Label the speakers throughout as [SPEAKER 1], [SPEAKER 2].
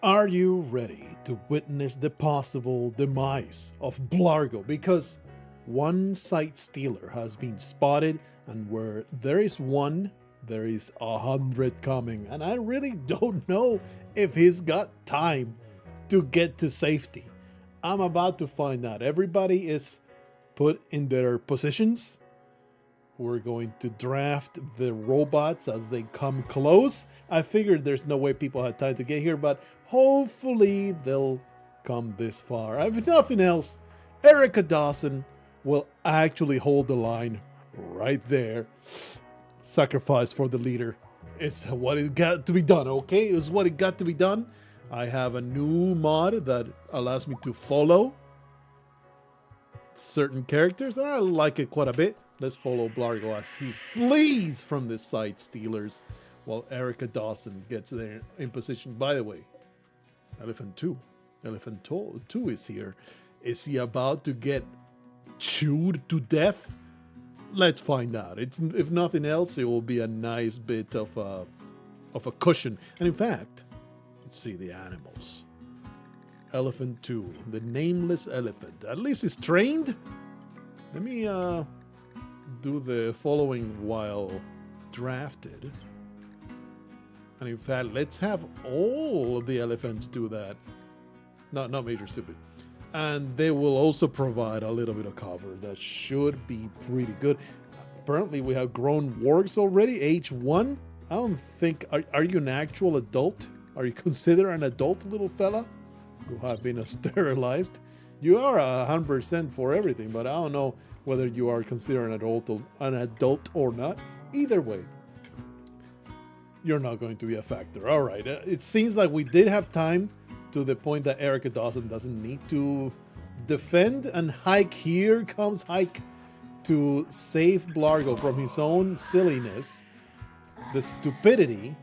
[SPEAKER 1] Are you ready to witness the possible demise of Blargho? Because one sight stealer has been spotted, and where there is one, there is 100 coming. And I really don't know if he's got time to get to safety. I'm about to find out. Everybody is put in their positions. We're going to draft the robots as they come close. I figured there's no way people had time to get here, but hopefully they'll come this far. If nothing else, Erica Dawson will actually hold the line right there. Sacrifice for the leader. It's what it got to be done, okay? It's what it got to be done. I have a new mod that allows me to follow certain characters, and I like it quite a bit. Let's follow Blargho as he flees from the sight stealers while Erica Dawson gets there in position. By the way, Elephant 2 is here. Is he about to get chewed to death? Let's find out. If nothing else, it will be a nice bit of a cushion. And in fact, let's see the animals. Elephant 2, the nameless elephant. At least he's trained. Let me do the following while drafted. And in fact, let's have all of the elephants do that. Not Major Stupid. And they will also provide a little bit of cover. That should be pretty good. Apparently, we have grown wargs already. Age 1. I don't think... Are you an actual adult? Are you considered an adult, little fella? You have been sterilized. You are 100% for everything, but I don't know whether you are considered an adult or not. Either way, you're not going to be a factor. All right. It seems like we did have time to the point that Erica Dawson doesn't need to defend. And Hike, here comes Hike to save Blargho from his own silliness, the stupidity.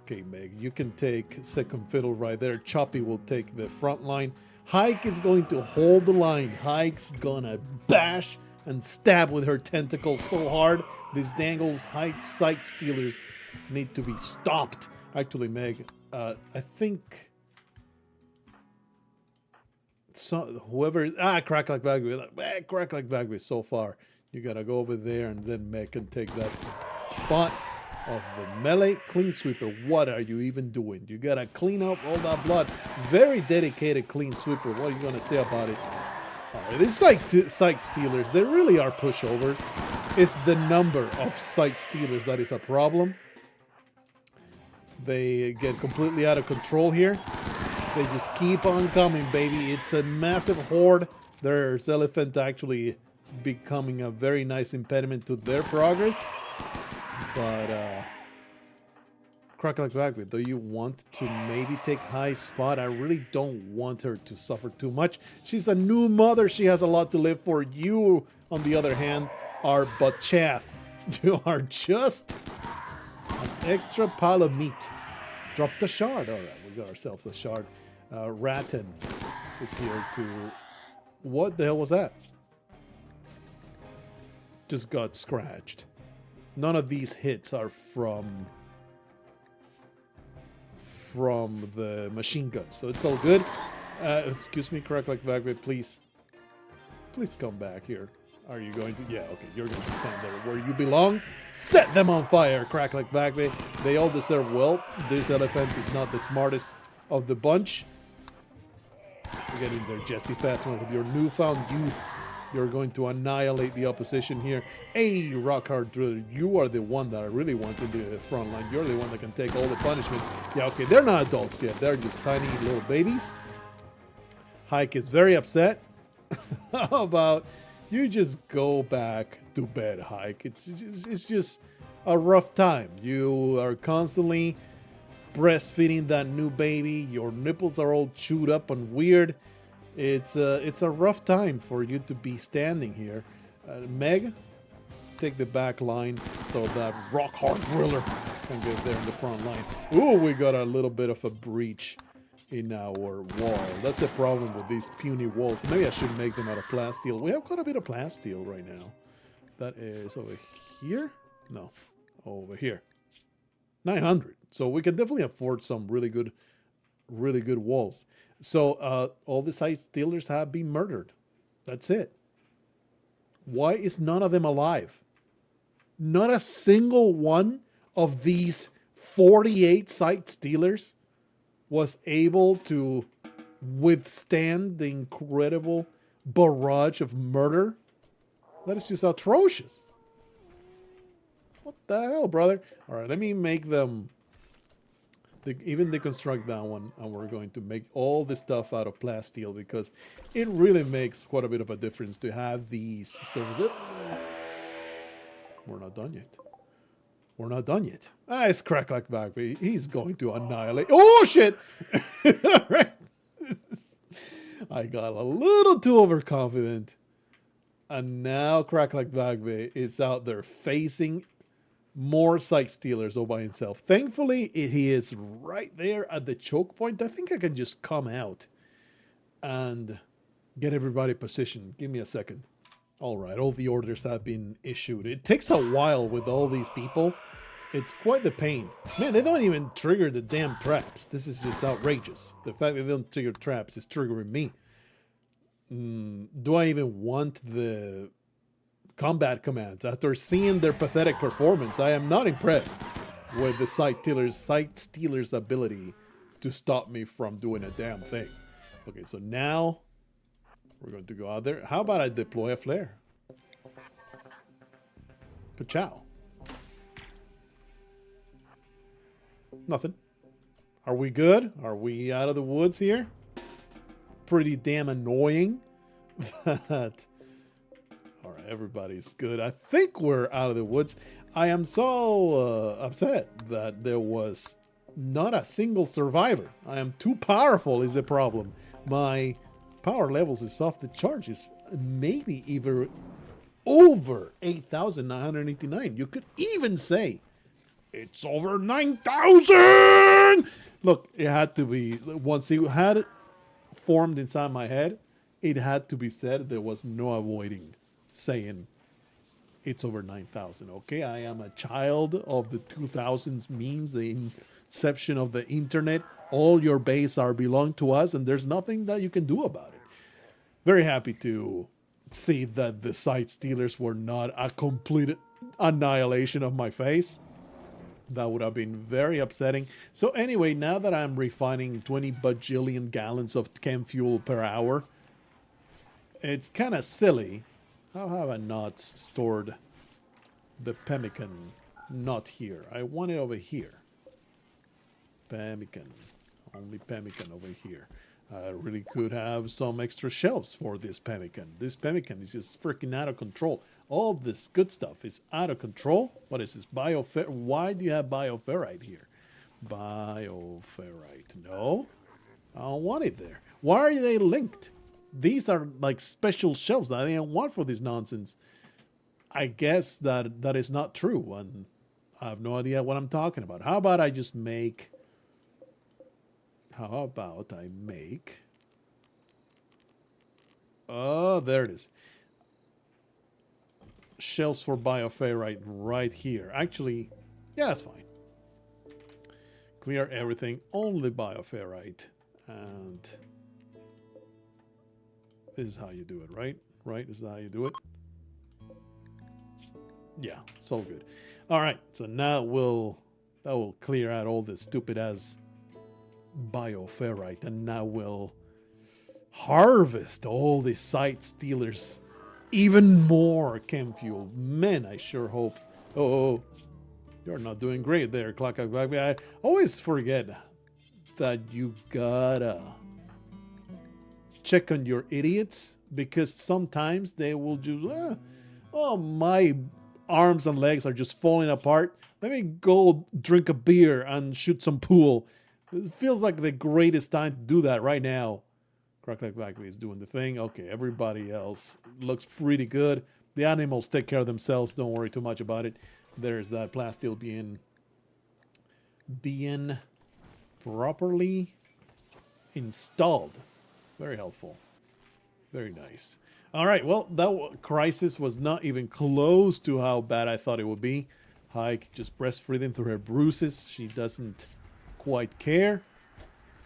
[SPEAKER 1] Okay, Meg, you can take second fiddle right there. Choppy will take the front line. Hike is going to hold the line. Hike's gonna bash and stab with her tentacles so hard. These dangles sight stealers need to be stopped. Actually, Meg, I think whoever crack like Bagby, crack like Bagby. So far, you gotta go over there, and then Meg can take that spot of the melee clean sweeper. What are you even doing? You gotta clean up all that blood. Very dedicated clean sweeper. What are you gonna say about it? These sight stealers, they really are pushovers. It's the number of sight stealers that is a problem. They get completely out of control here. They just keep on coming, baby. It's a massive horde. There's elephant actually becoming a very nice impediment to their progress. But crack like Bagby, do you want to maybe take high spot? I really don't want her to suffer too much. She's a new mother. She has a lot to live for. You, on the other hand, are but chaff. You are just an extra pile of meat. Drop the shard. All right, we got ourselves a shard. Rattan is here to... What the hell was that? Just got scratched. None of these hits are from the machine gun, so it's all good. Excuse me, crack like Bagby, please come back here. Are you going to? Yeah, okay, you're going to stand there where you belong. Set them on fire, crack like Bagby. They all deserve well. This elephant is not the smartest of the bunch. Get in there, Jesse Fastman, with your newfound youth. You're going to annihilate the opposition here. Hey, Rockhard Driller, you are the one that I really want in the front line. You're the one that can take all the punishment. Yeah, okay, they're not adults yet. They're just tiny little babies. Hike is very upset. How about you just go back to bed, Hike? It's just a rough time. You are constantly breastfeeding that new baby. Your nipples are all chewed up and weird. It's a rough time for you to be standing here. Meg, take the back line so that rock hard driller can get there in the front line. Ooh, we got a little bit of a breach in our wall. That's the problem with these puny walls. Maybe I should make them out of plasteel. We have quite a bit of plasteel right now. That is over here? No, over here. 900. So we can definitely afford some really good walls. So all the sight stealers have been murdered. That's it. Why is none of them alive? Not a single one of these 48 sight stealers was able to withstand the incredible barrage of murder. That is just atrocious. What the hell, brother? All right, let me make them even deconstruct that one, and we're going to make all this stuff out of plasteel because it really makes quite a bit of a difference to have these services. We're not done yet. We're not done yet. Ah, it's crack like back. He's going to annihilate. Oh, shit! Right. I got a little too overconfident. And now Crack Like Bagby is out there facing more sight stealers all by himself. Thankfully, he is right there at the choke point. I think I can just come out and get everybody positioned. Give me a second. All right, all the orders have been issued. It takes a while with all these people. It's quite the pain. Man, they don't even trigger the damn traps. This is just outrageous. The fact that they don't trigger traps is triggering me. Do I even want the combat commands? After seeing their pathetic performance, I am not impressed with the sight stealer's ability to stop me from doing a damn thing. Okay, so now we're going to go out there. How about I deploy a flare? Pachow. Nothing. Are we good? Are we out of the woods here? Pretty damn annoying that... All right, everybody's good. I think we're out of the woods. I am so upset that there was not a single survivor. I am too powerful is the problem. My power levels is off the charts. It's maybe even over 8,989. You could even say it's over 9,000. Look, it had to be, once it had it formed inside my head, it had to be said. There was no avoiding saying it's over 9,000. Okay, I am a child of the 2000s memes, the inception of the internet. All your base are belong to us, and there's nothing that you can do about it. Very happy to see that the sight stealers were not a complete annihilation of my face. That would have been very upsetting. So anyway, now that I'm refining 20 bajillion gallons of chem fuel per hour, it's kind of silly. How have I not stored the pemmican? Not here. I want it over here. Pemmican. Only pemmican over here. I really could have some extra shelves for this pemmican. This pemmican is just freaking out of control. All this good stuff is out of control. What is this? Bioferrite. Why do you have bioferrite here? Bioferrite. No. I don't want it there. Why are they linked? These are like special shelves that I didn't want for this nonsense. I guess that is not true. And I have no idea what I'm talking about. How about I just make... How about I make... Oh, there it is. Shelves for bioferrite right here. Actually, yeah, that's fine. Clear everything. Only bioferrite. And this is how you do it, right? Right? This is how you do it. Yeah, it's all good. All right, so now that will clear out all this stupid ass bioferrite, and now we'll harvest all the sight stealers. Even more chem fuel. Man, I sure hope. Oh, you're not doing great there, Clock. I always forget that you gotta check on your idiots, because sometimes they will just, oh, my arms and legs are just falling apart. Let me go drink a beer and shoot some pool. It feels like the greatest time to do that right now. Crack Like Bagby is doing the thing. Okay, everybody else looks pretty good. The animals take care of themselves. Don't worry too much about it. There's that plasteel being properly installed. Very helpful. Very nice. All right, well, that crisis was not even close to how bad I thought it would be. Hike just breastfeeding through her bruises. She doesn't quite care.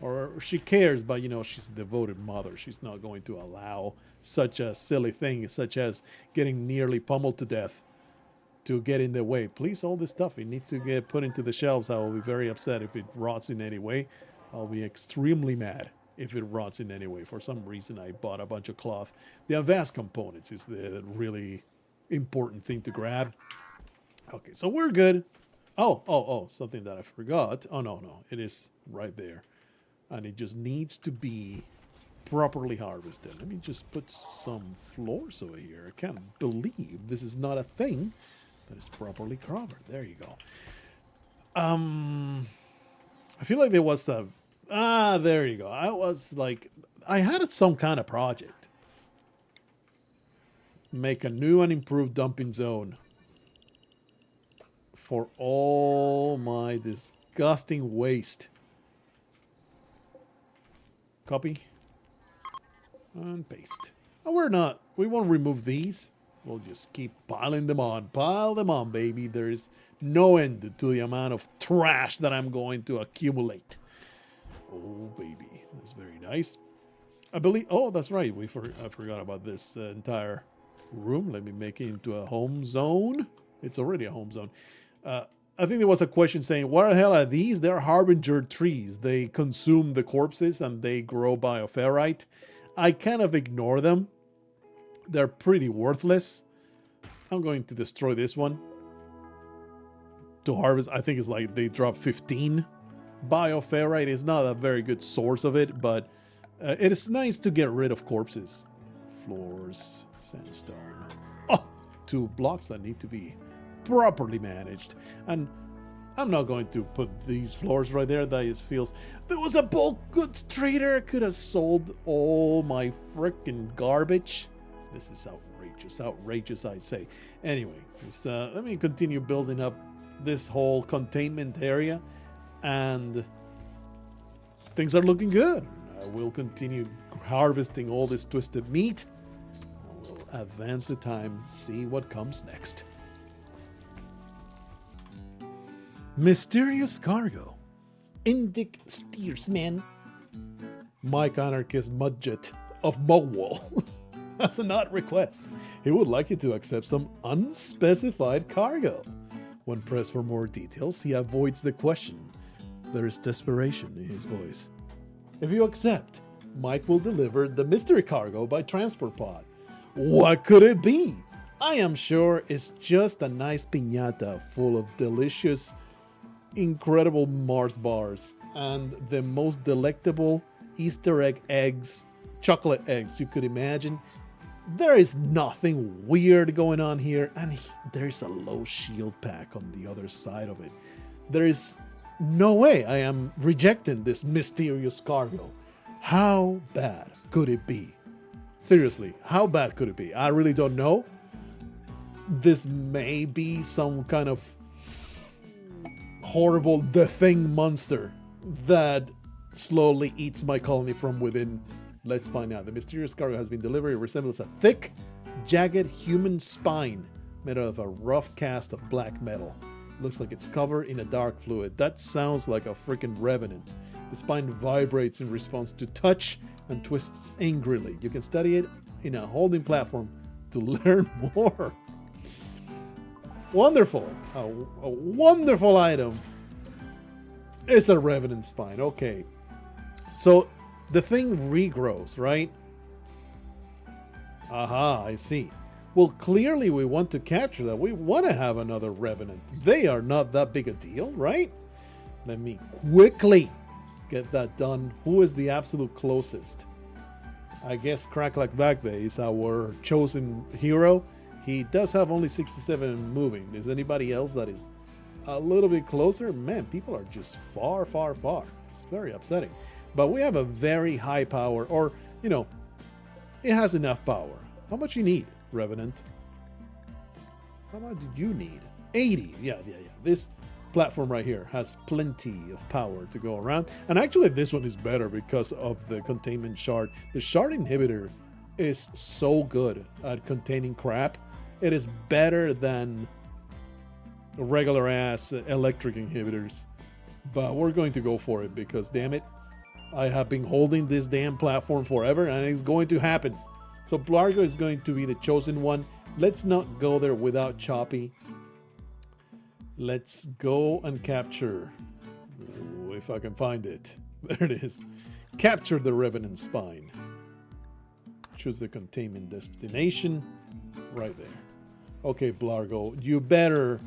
[SPEAKER 1] Or she cares, but you know, she's a devoted mother. She's not going to allow such a silly thing, such as getting nearly pummeled to death, to get in the way. Please, all this stuff, it needs to get put into the shelves. I will be very upset if it rots in any way. I'll be extremely mad if it rots in any way. For some reason, I bought a bunch of cloth. The advanced components is the really important thing to grab. Okay, so we're good. Oh, something that I forgot. Oh, no, it is right there. And it just needs to be properly harvested. Let me just put some floors over here. I can't believe this is not a thing that is properly covered. There you go. I feel like there was a... there you go. I had some kind of project. Make a new and improved dumping zone for all my disgusting waste. Copy. And paste. Oh, we won't remove these. We'll just keep piling them on. Pile them on, baby. There's no end to the amount of trash that I'm going to accumulate. Oh, baby. That's very nice. I believe... Oh, that's right. I forgot about this entire room. Let me make it into a home zone. It's already a home zone. I think there was a question saying, what the hell are these? They're harbinger trees. They consume the corpses and they grow bioferrite. I kind of ignore them. They're pretty worthless. I'm going to destroy this one to harvest. I think it's like they drop 15 bioferrite. It's not a very good source of it, but it is nice to get rid of corpses. Floors, sandstone. Oh, 2 blocks that need to be properly managed. And I'm not going to put these floors right there. That just feels... There was a bulk goods trader. I could have sold all my freaking garbage. This is outrageous, I'd say. Anyway, let me continue building up this whole containment area, and things are looking good. I will continue harvesting all this twisted meat. I will advance the time, see what comes next. Mysterious cargo. Indic steersman. Mike Anarchist Mudjet of Mogwall has an odd request. He would like you to accept some unspecified cargo. When pressed for more details, he avoids the question. There is desperation in his voice. If you accept, Mike will deliver the mystery cargo by transport pod. What could it be? I am sure it's just a nice piñata full of delicious, incredible Mars bars and the most delectable Easter egg eggs, chocolate eggs you could imagine. There is nothing weird going on here, and there's a low shield pack on the other side of it. There is no way I am rejecting this mysterious cargo. How bad could it be? Seriously, how bad could it be? I really don't know. This may be some kind of horrible The Thing monster that slowly eats my colony from within. Let's find out. The mysterious cargo has been delivered. It resembles a thick, jagged human spine made out of a rough cast of black metal. Looks like it's covered in a dark fluid. That sounds like a freaking Revenant. The spine vibrates in response to touch and twists angrily. You can study it in a holding platform to learn more. Wonderful. A wonderful item. It's a Revenant spine. Okay. So the thing regrows, right? Aha, I see. Well, clearly we want to capture that. We want to have another Revenant. They are not that big a deal, right? Let me quickly get that done. Who is the absolute closest? I guess Cracklack Backbay is our chosen hero. He does have only 67 moving. Is anybody else that is a little bit closer? Man, people are just far, far, far. It's very upsetting. But we have a very high power, or, you know, it has enough power. How much you need, Revenant? How much do you need? 80. Yeah. This platform right here has plenty of power to go around. And actually, this one is better because of the containment shard. The shard inhibitor is so good at containing crap. It is better than regular ass electric inhibitors. But we're going to go for it because, damn it, I have been holding this damn platform forever and it's going to happen. So Blargho is going to be the chosen one. Let's not go there without Choppy. Let's go and capture, if I can find it. There it is. Capture the Revenant spine. Choose the containment destination. Right there. Okay, Blargho, you better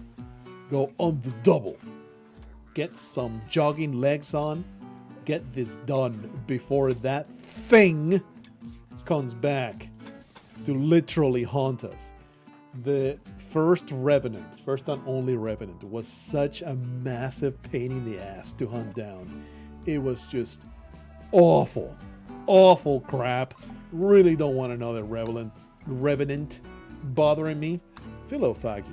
[SPEAKER 1] go on the double. Get some jogging legs on. Get this done before that thing comes back to literally haunt us. The first Revenant, first and only Revenant, was such a massive pain in the ass to hunt down. It was just awful, awful crap. Really don't want another Revenant bothering me. Philophagi.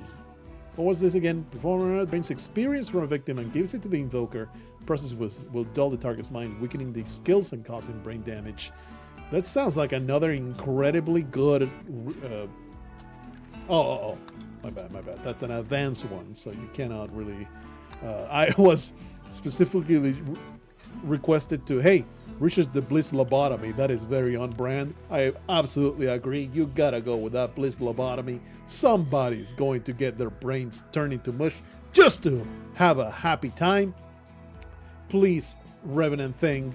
[SPEAKER 1] What was this again? Performer brings experience from a victim and gives it to the invoker. The process will dull the target's mind, weakening the skills and causing brain damage. That sounds like another incredibly good... My bad. That's an advanced one, so you cannot really... I was specifically requested to, hey, research the bliss lobotomy. That is very on brand. I absolutely agree. You gotta go with that bliss lobotomy. Somebody's going to get their brains turned into mush just to have a happy time. Please, Revenant thing,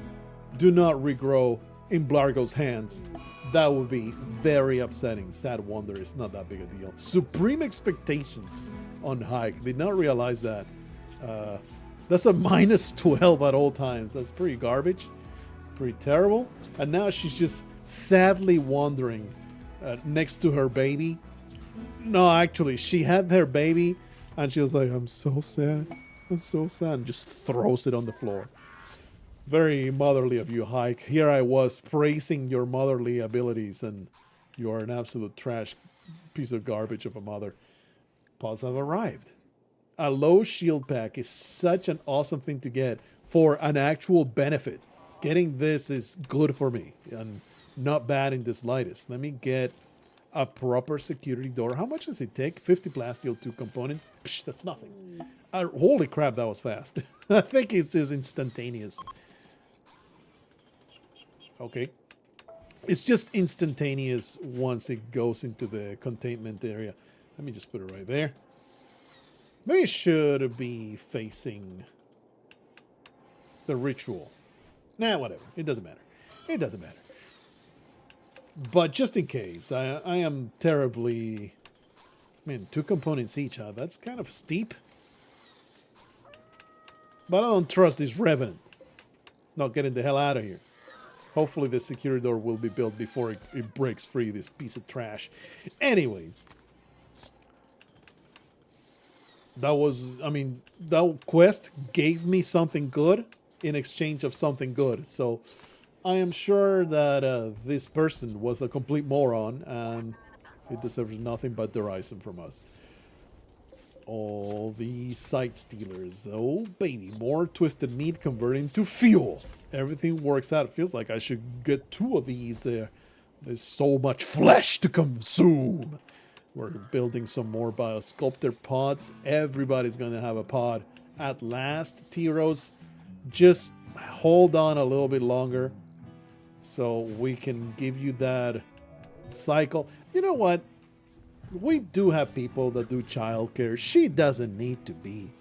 [SPEAKER 1] do not regrow in Blargho's hands. That would be very upsetting. Sad Wonder is not that big a deal. Supreme Expectations on Hike. Did not realize that. That's a minus 12 at all times. That's pretty garbage. Pretty terrible. And now she's just sadly wandering next to her baby. No, actually, she had her baby and she was like, I'm so sad. I'm so sad. And just throws it on the floor. Very motherly of you, Hike. Here I was praising your motherly abilities and you are an absolute trash piece of garbage of a mother. Pods have arrived. A low shield pack is such an awesome thing to get for an actual benefit. Getting this is good for me and not bad in the slightest. Let me get a proper security door. How much does it take? 50 plasteel 2 component. Psh, that's nothing. Holy crap, that was fast. I think it's just instantaneous. Okay. It's just instantaneous once it goes into the containment area. Let me just put it right there. Maybe it should be facing the ritual. Nah, whatever. It doesn't matter. It doesn't matter. But just in case, I am terribly... Man, 2 components each, huh? That's kind of steep. But I don't trust this Revenant. Not getting the hell out of here. Hopefully the security door will be built before it breaks free, this piece of trash. Anyway. That was, I mean, that quest gave me something good in exchange of something good. So I am sure that this person was a complete moron and it deserves nothing but derision from us. All these sightstealers. Oh, baby. More twisted meat converting to fuel. Everything works out. It feels like I should get 2 of these there. There's so much flesh to consume. We're building some more biosculptor pods. Everybody's going to have a pod. At last, Tyros, just hold on a little bit longer so we can give you that cycle. You know what? We do have people that do childcare. She doesn't need to be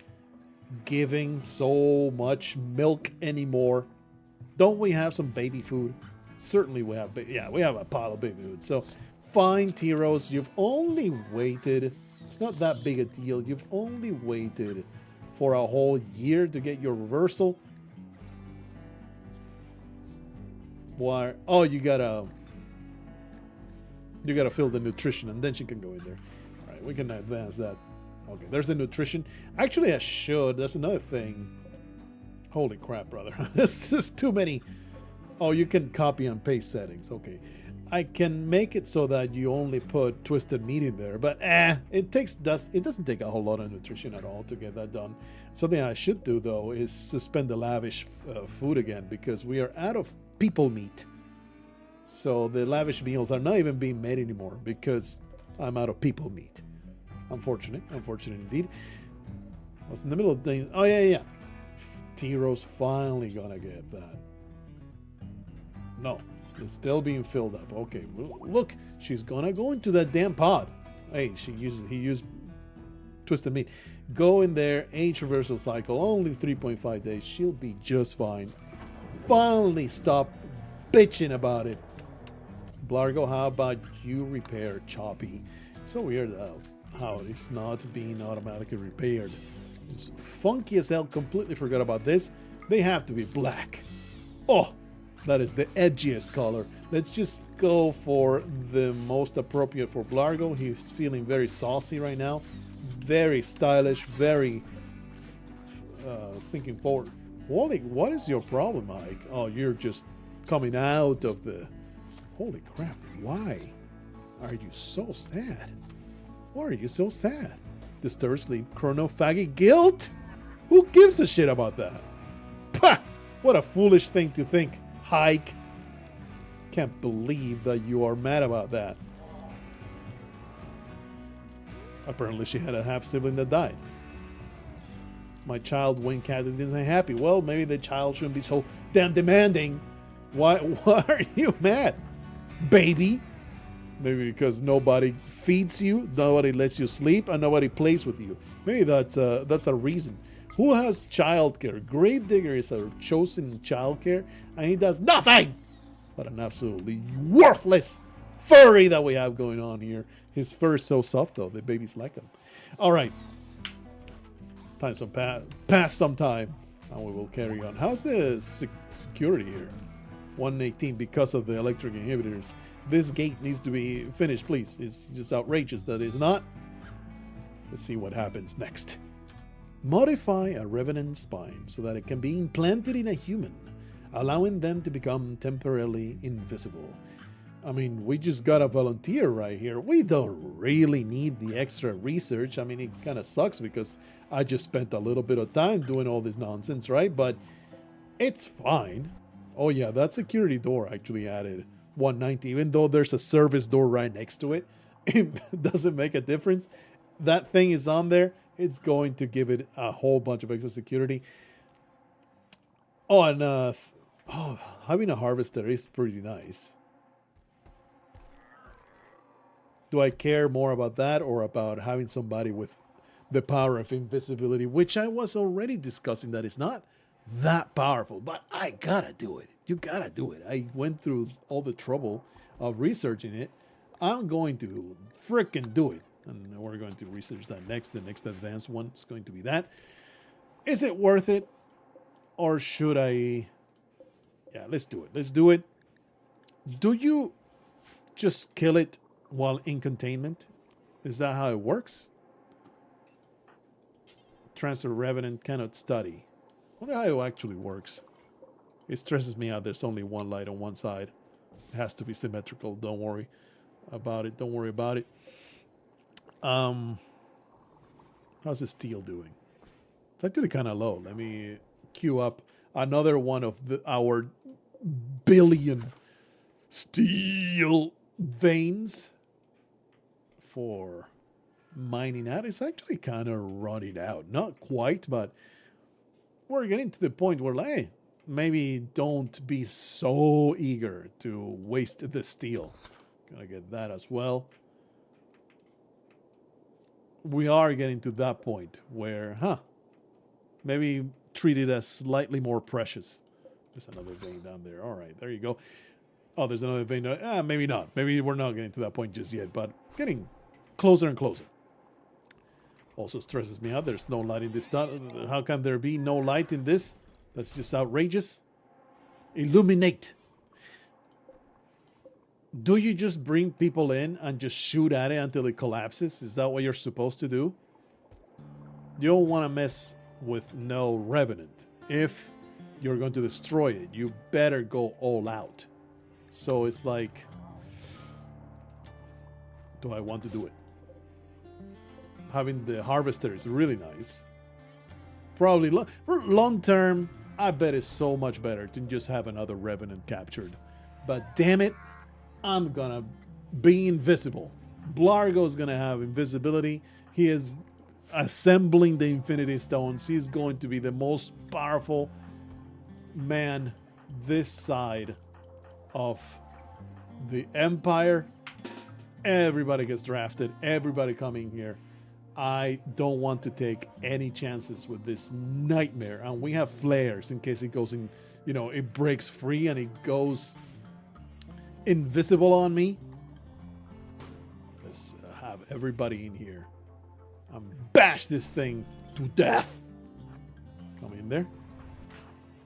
[SPEAKER 1] giving so much milk anymore. Don't we have some baby food? Certainly we have. Yeah, we have a pile of baby food. So fine, Tyros, you've only waited. It's not that big a deal. You've only waited for a whole year to get your reversal. Why? Oh, you gotta fill the nutrition and then she can go in there. All right, we can advance that. Okay, there's the nutrition. Actually, I should. That's another thing. Holy crap, brother. This is too many. Oh, you can copy and paste settings. Okay. I can make it so that you only put twisted meat in there, but it doesn't take a whole lot of nutrition at all to get that done. Something I should do though is suspend the lavish food again because we are out of people meat. So the lavish meals are not even being made anymore because I'm out of people meat. Unfortunate indeed. was in the middle of things. Oh, yeah. T-Rose finally gonna get that. No, it's still being filled up. Okay, well, look, she's gonna go into that damn pod. Hey, he used twisted meat. Go in there, age reversal cycle, only 3.5 days. She'll be just fine. Finally stop bitching about it. Blargho, how about you repair Choppy? It's so weird how it's not being automatically repaired. It's funky as hell. Completely forgot about this. They have to be black. Oh, that is the edgiest color. Let's just go for the most appropriate for Blargho. He's feeling very saucy right now. Very stylish, very thinking forward. Wally, what is your problem, Mike? Oh, you're just coming out of the... Holy crap, why are you so sad? Why are you so sad? Disturbed sleep, chrono faggy guilt? Who gives a shit about that? Pah! What a foolish thing to think, Hike. Can't believe that you are mad about that. Apparently she had a half-sibling that died. My child went cat isn't happy. Well, maybe the child shouldn't be so damn demanding. Why are you mad, baby? Maybe because nobody feeds you, nobody lets you sleep, and nobody plays with you. Maybe that's a reason. Who has childcare? Gravedigger is a chosen childcare, and he does nothing. What an absolutely worthless furry that we have going on here. His fur is so soft, though. The babies like him. All right. Time some pass some time, and we will carry on. How's the security here? 118 because of the electric inhibitors. This gate needs to be finished, please. It's just outrageous that it's not. Let's see what happens next. Modify a Revenant spine so that it can be implanted in a human, allowing them to become temporarily invisible. I mean, we just got a volunteer right here. We don't really need the extra research. I mean, it kind of sucks because I just spent a little bit of time doing all this nonsense, right? But it's fine. Oh yeah, that security door actually added 190, even though there's a service door right next to it. It doesn't make a difference. That thing is on there. It's going to give it a whole bunch of extra security. Oh, and having a harvester is pretty nice. Do I care more about that or about having somebody with the power of invisibility, which I was already discussing that it's not that powerful, but I gotta do it. You gotta do it. I went through all the trouble of researching it. I'm going to frickin' do it. And we're going to research that next. The next advanced one is going to be that. Is it worth it? Or should I... Yeah, let's do it. Let's do it. Do you just kill it while in containment? Is that how it works? Transfer Revenant cannot study. I wonder how it actually works. It stresses me out. There's only one light on one side. It has to be symmetrical. Don't worry about it. Don't worry about it. How's the steel doing? It's actually kind of low. Let me queue up another one of our billion steel veins for mining out. It's actually kind of running out. Not quite, but we're getting to the point where, like, hey, maybe don't be so eager to waste the steel. Gonna get that as well. We are getting to that point where, maybe treat it as slightly more precious. There's another vein down there. All right, there you go. Oh, there's another vein. Maybe not. Maybe we're not getting to that point just yet, but getting closer and closer. Also stresses me out. There's no light in this. How can there be no light in this? That's just outrageous. Illuminate. Do you just bring people in and just shoot at it until it collapses? Is that what you're supposed to do? You don't want to mess with no Revenant. If you're going to destroy it, you better go all out. So it's like, do I want to do it? Having the harvester is really nice. Probably long term, I bet it's so much better to just have another Revenant captured. But damn it, I'm gonna be invisible. Blargho's gonna have invisibility. He is assembling the Infinity Stones. He's going to be the most powerful man this side of the Empire. Everybody gets drafted. Everybody coming here. I don't want to take any chances with this nightmare. And we have flares in case it goes in, you know, it breaks free and it goes invisible on me. Let's have everybody in here and bash this thing to death. Come in there.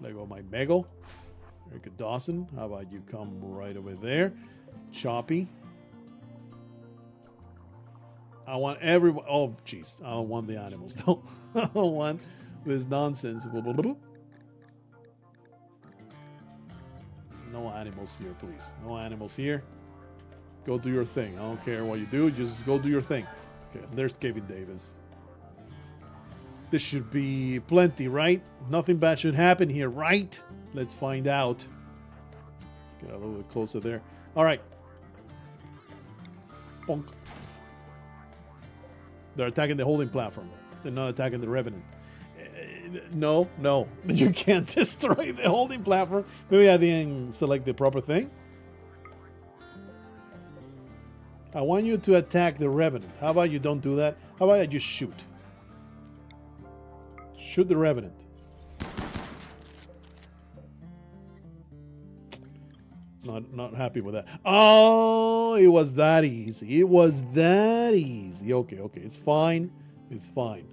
[SPEAKER 1] Let go of my Megal. Erica Dawson, how about you come right over there? Choppy. I want everyone. Oh, jeez. I don't want the animals, though. I don't want this nonsense. No animals here, please. No animals here. Go do your thing. I don't care what you do. Just go do your thing. Okay, there's Kevin Davis. This should be plenty, right? Nothing bad should happen here, right? Let's find out. Get a little bit closer there. All right. Bonk. They're attacking the holding platform. They're not attacking the Revenant. No. You can't destroy the holding platform. Maybe I didn't select the proper thing. I want you to attack the Revenant. How about you don't do that? How about I just shoot? Shoot the Revenant. Not happy with that. Oh, it was that easy. It was that easy. Okay. It's fine. It's fine.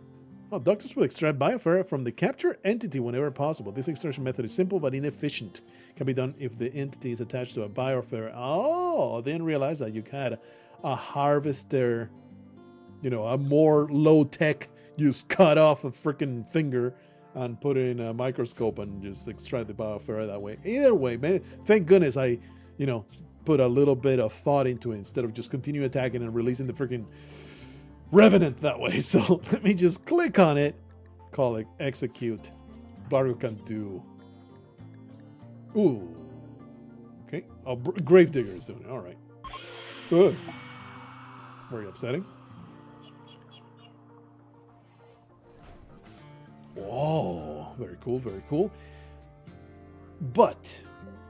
[SPEAKER 1] Oh, doctors will extract biofera from the captured entity whenever possible. This extraction method is simple but inefficient. Can be done if the entity is attached to a biofera. Oh, I didn't realize that you had a harvester, you know, a more low-tech, you just cut off a freaking finger and put it in a microscope and just extract the biofera that way. Either way, man, thank goodness I, you know, put a little bit of thought into it instead of just continue attacking and releasing the freaking Revenant that way. So let me just click on it, call it execute. Blargho can do. Ooh. Okay. Oh, Gravedigger is doing it. All right. Good. Very upsetting. Whoa. Very cool. Very cool. But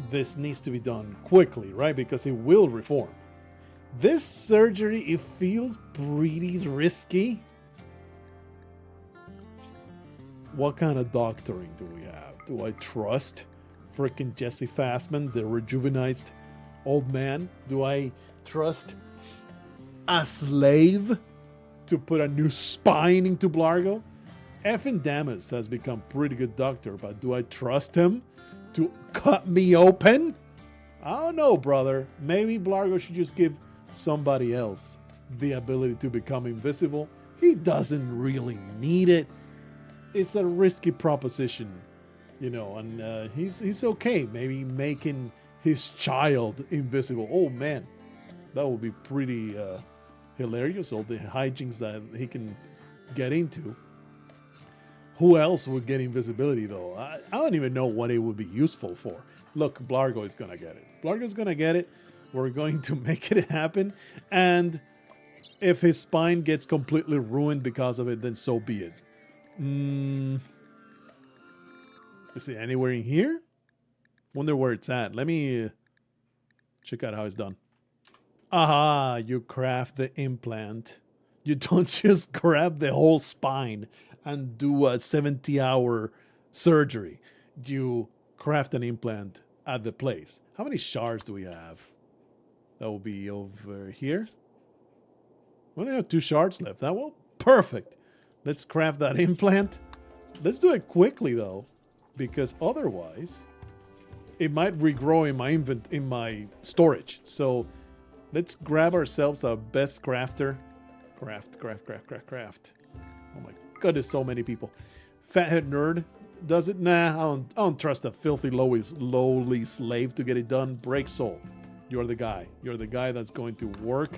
[SPEAKER 1] this needs to be done quickly, right? Because it will reform. This surgery, it feels pretty risky. What kind of doctoring do we have? Do I trust freaking Jesse Fassman, the rejuvenized old man? Do I trust a slave to put a new spine into Blargho? Effin Damas has become pretty good doctor, but do I trust him to cut me open? I don't know, brother. Maybe Blargho should just give somebody else the ability to become invisible. He doesn't really need it. It's a risky proposition, you know, and he's okay. Maybe making his child invisible. Oh man, that would be pretty hilarious. All the hijinks that he can get into. Who else would get invisibility though? I don't even know what it would be useful for. Look, Blargho is gonna get it. Blargho's gonna get it. We're going to make it happen. And if his spine gets completely ruined because of it, then so be it. Is it anywhere in here? Wonder where it's at. Let me check out how it's done. Aha, you craft the implant. You don't just grab the whole spine and do a 70-hour surgery. You craft an implant at the place. How many shards do we have? That will be over here. We only have 2 shards left. That will perfect. Let's craft that implant. Let's do it quickly though, because otherwise it might regrow in my storage. So let's grab ourselves a best crafter. Craft. Oh my goodness, so many people. Fathead nerd does it? Nah, I don't trust a filthy lowly slave to get it done. Break soul. You're the guy. You're the guy that's going to work.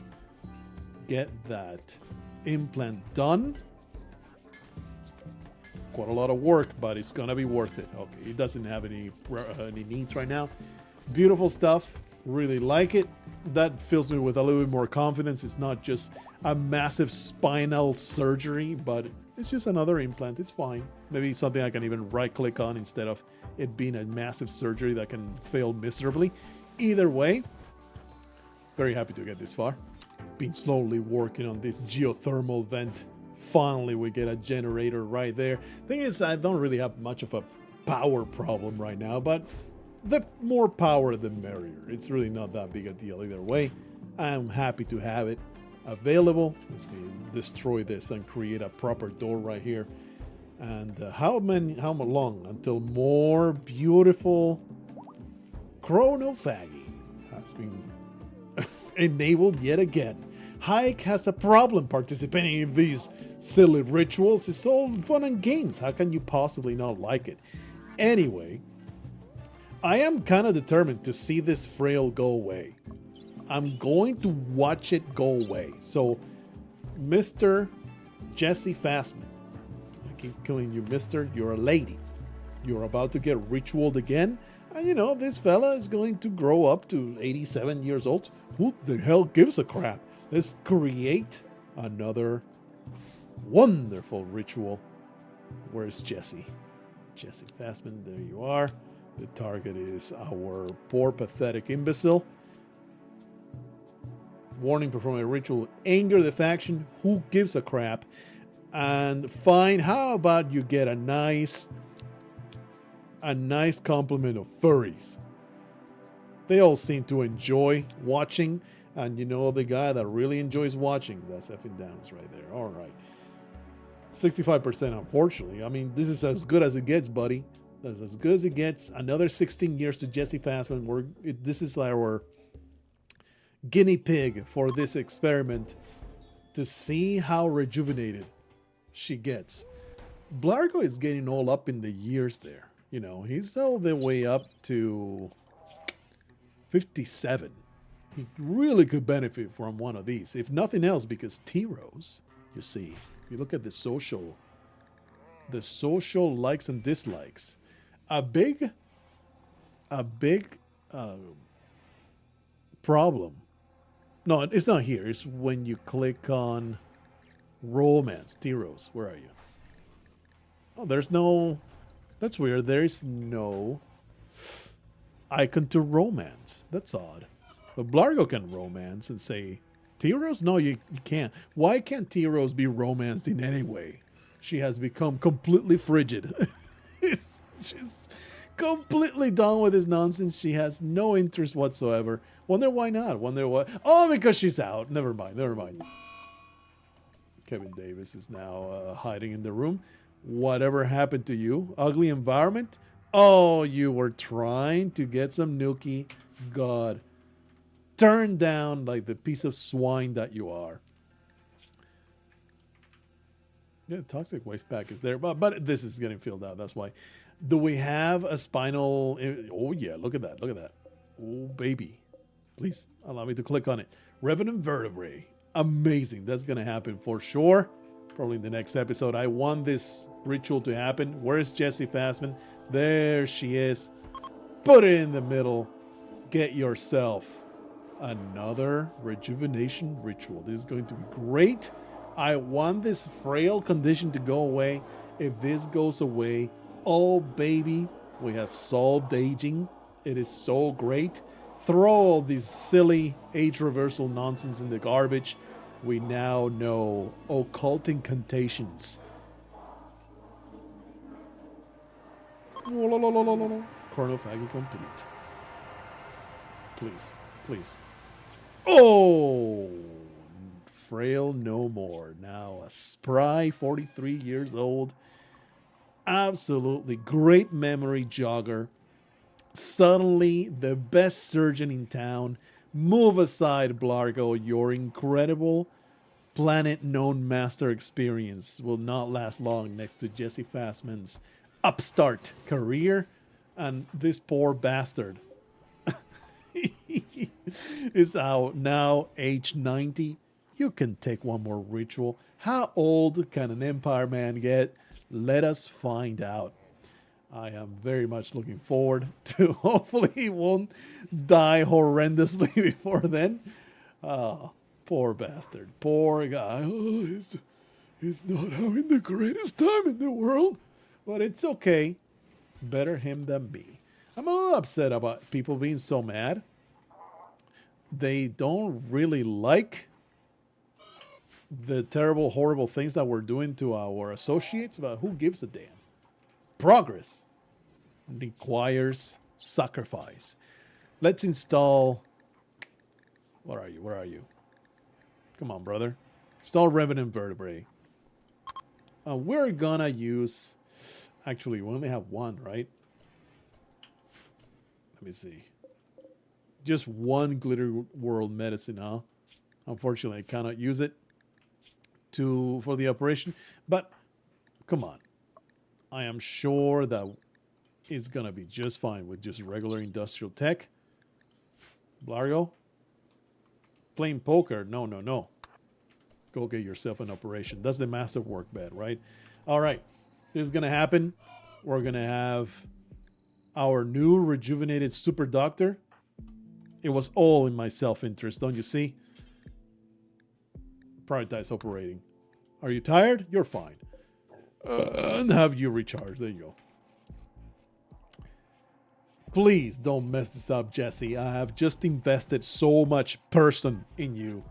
[SPEAKER 1] Get that implant done. Quite a lot of work, but it's gonna be worth it. Okay, it doesn't have any needs right now. Beautiful stuff. Really like it. that fills me with a little bit more confidence. It's not just a massive spinal surgery, but it's just another implant. It's fine. Maybe something I can even right-click on instead of it being a massive surgery that can fail miserably. Either way, very happy to get this far. Been slowly working on this geothermal vent. Finally, we get a generator right there. Thing is, I don't really have much of a power problem right now, but the more power, the merrier. It's really not that big a deal either way. I'm happy to have it available. Let's destroy this and create a proper door right here. And how long until more beautiful chronophagy has been enabled yet again? Hike has a problem participating in these silly rituals. It's all fun and games. How can you possibly not like it? Anyway, I am kind of determined to see this frail go away. I'm going to watch it go away. So, Mr. Jesse Fastman, I keep calling you Mr. You're a lady. You're about to get ritualed again. And you know, this fella is going to grow up to 87 years old. Who the hell gives a crap? Let's create another wonderful ritual. Where's Jesse? Jesse Fastman, there you are. The target is our poor, pathetic imbecile. Warning, perform a ritual. Anger the faction. Who gives a crap? And fine, how about you get a nice complement of furries? They all seem to enjoy watching. And you know the guy that really enjoys watching, that's effing Downs right there. All right. 65%, unfortunately. I mean, this is as good as it gets, buddy. That's as good as it gets. Another 16 years to Jesse Fastman. This is our guinea pig for this experiment to see how rejuvenated she gets. Blargho is getting all up in the years there. You know, he's all the way up to 57. He really could benefit from one of these, if nothing else, because T-Rose, you see, if you look at the social likes and dislikes, a big problem. No, it's not here. It's when you click on romance. T-Rose, where are you? Oh, there's no. That's weird. There's no icon to romance. That's odd. But Blargho can romance and say, T-Rose? No, you can't. Why can't T-Rose be romanced in any way? She has become completely frigid. She's completely done with this nonsense. She has no interest whatsoever. Wonder why not? Wonder what? Oh, because she's out. Never mind. Kevin Davis is now hiding in the room. Whatever happened to you? Ugly environment? Oh, you were trying to get some nookie. God. Turned down like the piece of swine that you are. Yeah, the toxic waste pack is there, but this is getting filled out. That's why. Do we have a spinal? Oh yeah, look at that. Oh baby, please allow me to click on it. Revenant vertebrae, amazing. That's gonna happen for sure. Probably in the next episode. I want this ritual to happen. Where's Jesse Fastman? There she is. Put it in the middle. Get yourself another rejuvenation ritual. This is going to be great. I want this frail condition to go away. If this goes away, oh baby, we have solved aging. It is so great. Throw all this silly age reversal nonsense in the garbage. We now know occult incantations. Chronophagy complete. Please. Oh! Frail no more. Now a spry 43 years old. Absolutely great memory jogger. Suddenly the best surgeon in town. Move aside, Blargho. Your incredible planet-known master experience will not last long next to Jesse Fastman's upstart career. And this poor bastard is now age 90. You can take one more ritual. How old can an Empire man get? Let us find out. I am very much looking forward to hopefully he won't die horrendously before then. Poor bastard. Poor guy. Oh, he's not having the greatest time in the world. But it's okay. Better him than me. I'm a little upset about people being so mad. They don't really like the terrible, horrible things that we're doing to our associates, but who gives a damn? Progress requires sacrifice. Let's install... Where are you? Where are you? Come on, brother. Install Revenant vertebrae. We're gonna use... Actually, we only have one, right? Let me see. Just one Glitter World medicine, huh? Unfortunately, I cannot use it for the operation. But, come on. I am sure that it's gonna be just fine with just regular industrial tech. Blargho? Playing poker? No, no, no. Go get yourself an operation. That's the master work bed, right? All right. This is going to happen. We're going to have our new rejuvenated super doctor. It was all in my self-interest, don't you see? Prioritize operating. Are you tired? You're fine. And have you recharge. There you go. Please don't mess this up, Jesse. I have just invested so much person in you.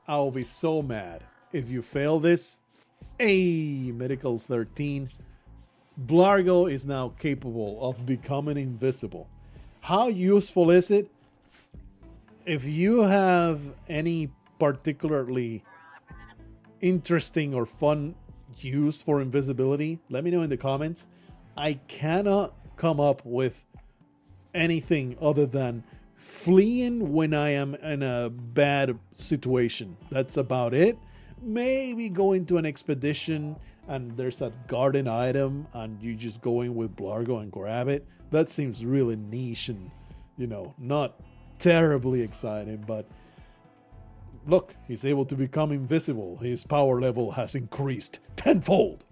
[SPEAKER 1] I will be so mad if you fail this. Hey, Medical 13. Blargho is now capable of becoming invisible. How useful is it? If you have any particularly interesting or fun use for invisibility, let me know in the comments. I cannot come up with anything other than fleeing when I am in a bad situation. That's about it. Maybe going to an expedition and there's that garden item and you just go in with Blargho and grab it. That seems really niche and, you know, not terribly exciting, but look, he's able to become invisible. His power level has increased tenfold.